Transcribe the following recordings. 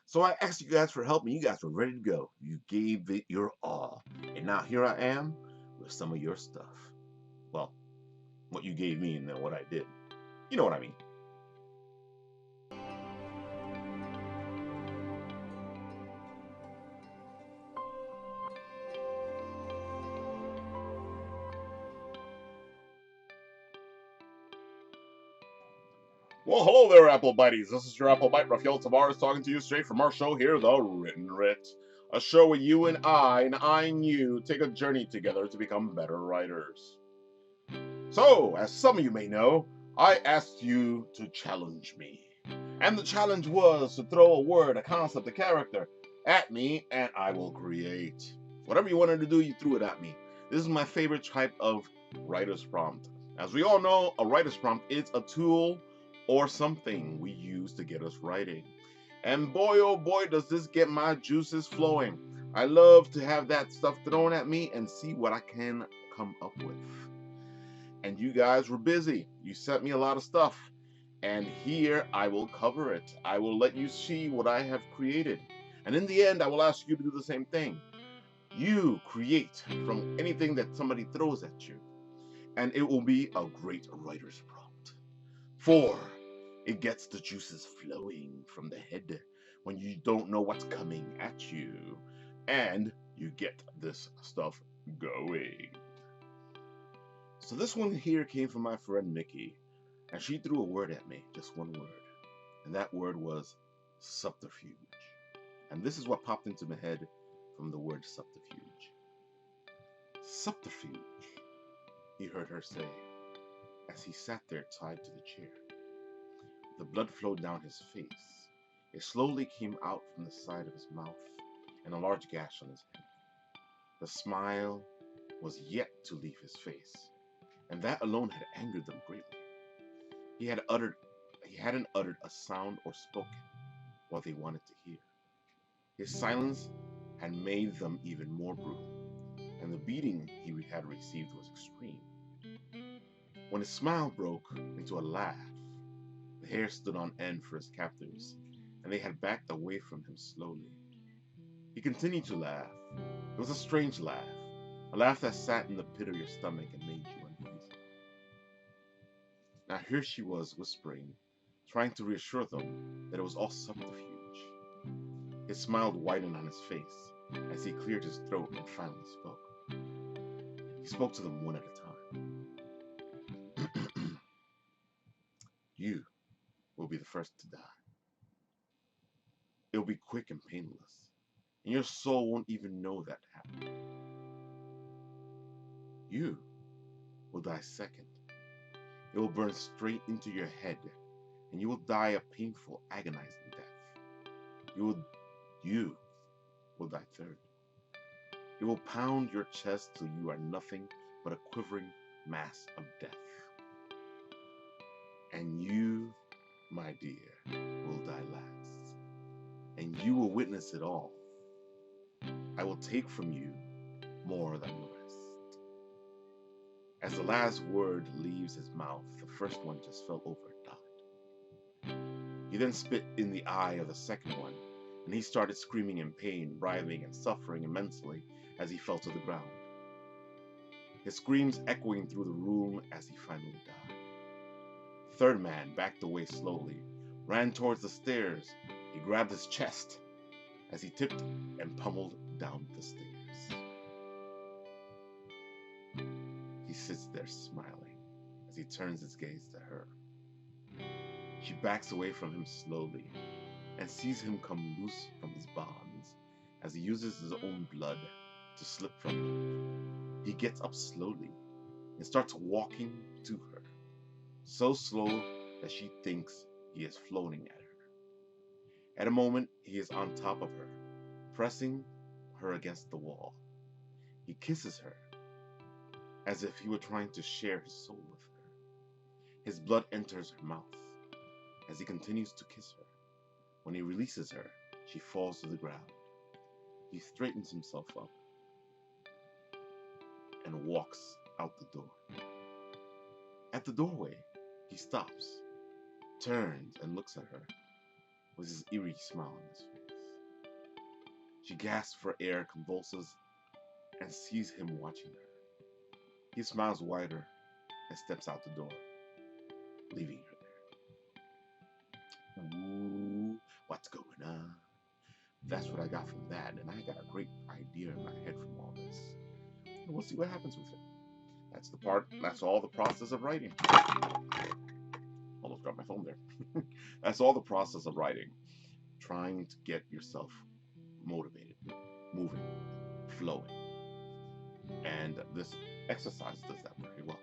So I asked you guys for help, and you guys were ready to go. You gave it your all. And now here I am with some of your stuff. Well, what you gave me and then what I did. You know what I mean. Well, hello there, Apple Buddies. This is your Apple Bite, Rafael Tavares, talking to you straight from our show here, The Written Writ. A show where you and I and you, take a journey together to become better writers. So, as some of you may know, I asked you to challenge me. And the challenge was to throw a word, a concept, a character at me, and I will create. Whatever you wanted to do, you threw it at me. This is my favorite type of writer's prompt. As we all know, a writer's prompt is a tool or something we use to get us writing. And boy, oh boy, does this get my juices flowing. I love to have that stuff thrown at me and see what I can come up with. And you guys were busy. You sent me a lot of stuff. And here I will cover it. I will let you see what I have created. And in the end, I will ask you to do the same thing. You create from anything that somebody throws at you. And it will be a great writer's prompt. 4. It gets the juices flowing from the head when you don't know what's coming at you. And you get this stuff going. So this one here came from my friend Nikki, and she threw a word at me, just one word. And that word was subterfuge. And this is what popped into my head from the word subterfuge. Subterfuge, he heard her say, as he sat there tied to the chair. The blood flowed down his face. It slowly came out from the side of his mouth and a large gash on his head. The smile was yet to leave his face, and that alone had angered them greatly. He hadn't uttered a sound or spoken what they wanted to hear. His silence had made them even more brutal, and the beating he had received was extreme. When his smile broke into a laugh, the hair stood on end for his captors, and they had backed away from him slowly. He continued to laugh. It was a strange laugh, a laugh that sat in the pit of your stomach and made you uneasy. Now here she was whispering, trying to reassure them that it was all subterfuge. His smile widened on his face as he cleared his throat and finally spoke. He spoke to them one at a time. You will be the first to die. It will be quick and painless, and your soul won't even know that happened. You will die second. It will burn straight into your head, and you will die a painful, agonizing death. You will die third. It will pound your chest till you are nothing but a quivering mass of death. And you, my dear, will die last. And you will witness it all. I will take from you more than the rest. As the last word leaves his mouth, the first one just fell over and died. He then spit in the eye of the second one, and he started screaming in pain, writhing and suffering immensely as he fell to the ground. His screams echoing through the room as he finally died. The third man backed away slowly, ran towards the stairs. He grabbed his chest as he tipped and pummeled down the stairs. He sits there smiling as he turns his gaze to her. She backs away from him slowly and sees him come loose from his bonds as he uses his own blood to slip from him. He gets up slowly and starts walking to her, so slow that she thinks he is floating at her. At a moment, he is on top of her, pressing her against the wall. He kisses her as if he were trying to share his soul with her. His blood enters her mouth as he continues to kiss her. When he releases her, she falls to the ground. He straightens himself up and walks out the door. At the doorway, he stops, turns, and looks at her with his eerie smile on his face. She gasps for air, convulses, and sees him watching her. He smiles wider and steps out the door, leaving her there. Ooh, what's going on? That's what I got from that, and I got a great idea in my head from all this. And we'll see what happens with it. That's all the process of writing. Almost got my phone there. That's all the process of writing. Trying to get yourself motivated, moving, flowing. And this exercise does that very well.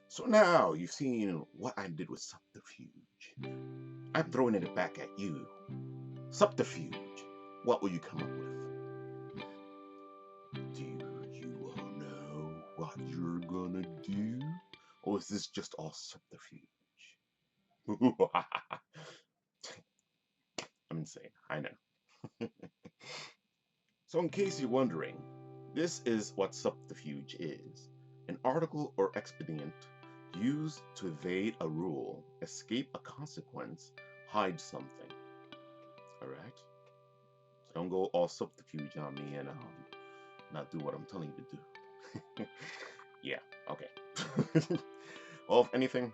So now you've seen what I did with subterfuge. I'm throwing it back at you. Subterfuge. What will you come up with? Do you all know what you're gonna do? Or is this just all subterfuge? I'm insane, I know. So in case you're wondering, this is what subterfuge is. An article or expedient used to evade a rule, escape a consequence, hide something. Alright? So don't go all subterfuge on me and not do what I'm telling you to do. Yeah, okay. Well, if anything,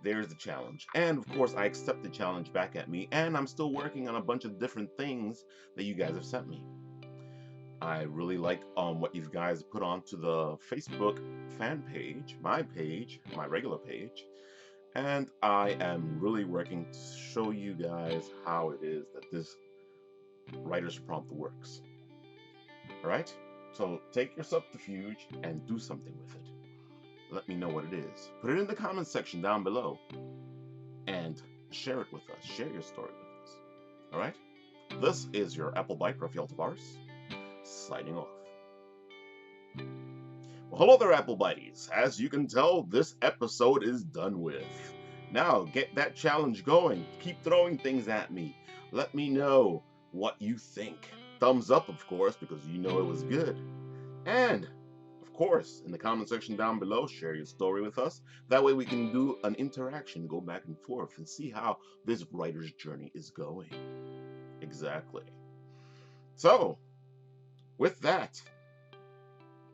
there's the challenge. And of course, I accept the challenge back at me, and I'm still working on a bunch of different things that you guys have sent me. I really like what you guys put onto the Facebook fan page, my regular page, and I am really working to show you guys how it is that this writer's prompt works. Alright? So take your subterfuge and do something with it. Let me know what it is. Put it in the comments section down below and share it with us. Share your story with us. Alright? This is your Applebite, Rafael Tavares, signing off. Well, hello there, Applebiteys. As you can tell, this episode is done with. Now, get that challenge going. Keep throwing things at me. Let me know what you think. Thumbs up, of course, because you know it was good. And, of course, in the comment section down below, share your story with us. That way we can do an interaction, go back and forth, and see how this writer's journey is going. Exactly. So, with that,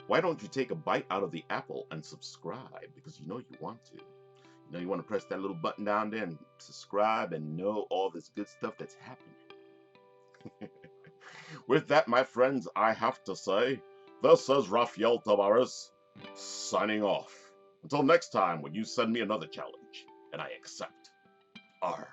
why don't you take a bite out of the apple and subscribe? Because you know you want to. You know you want to press that little button down there and subscribe and know all this good stuff that's happening. With that, my friends, I have to say, this is Rafael Tavares, signing off. Until next time, when you send me another challenge, and I accept. Arr.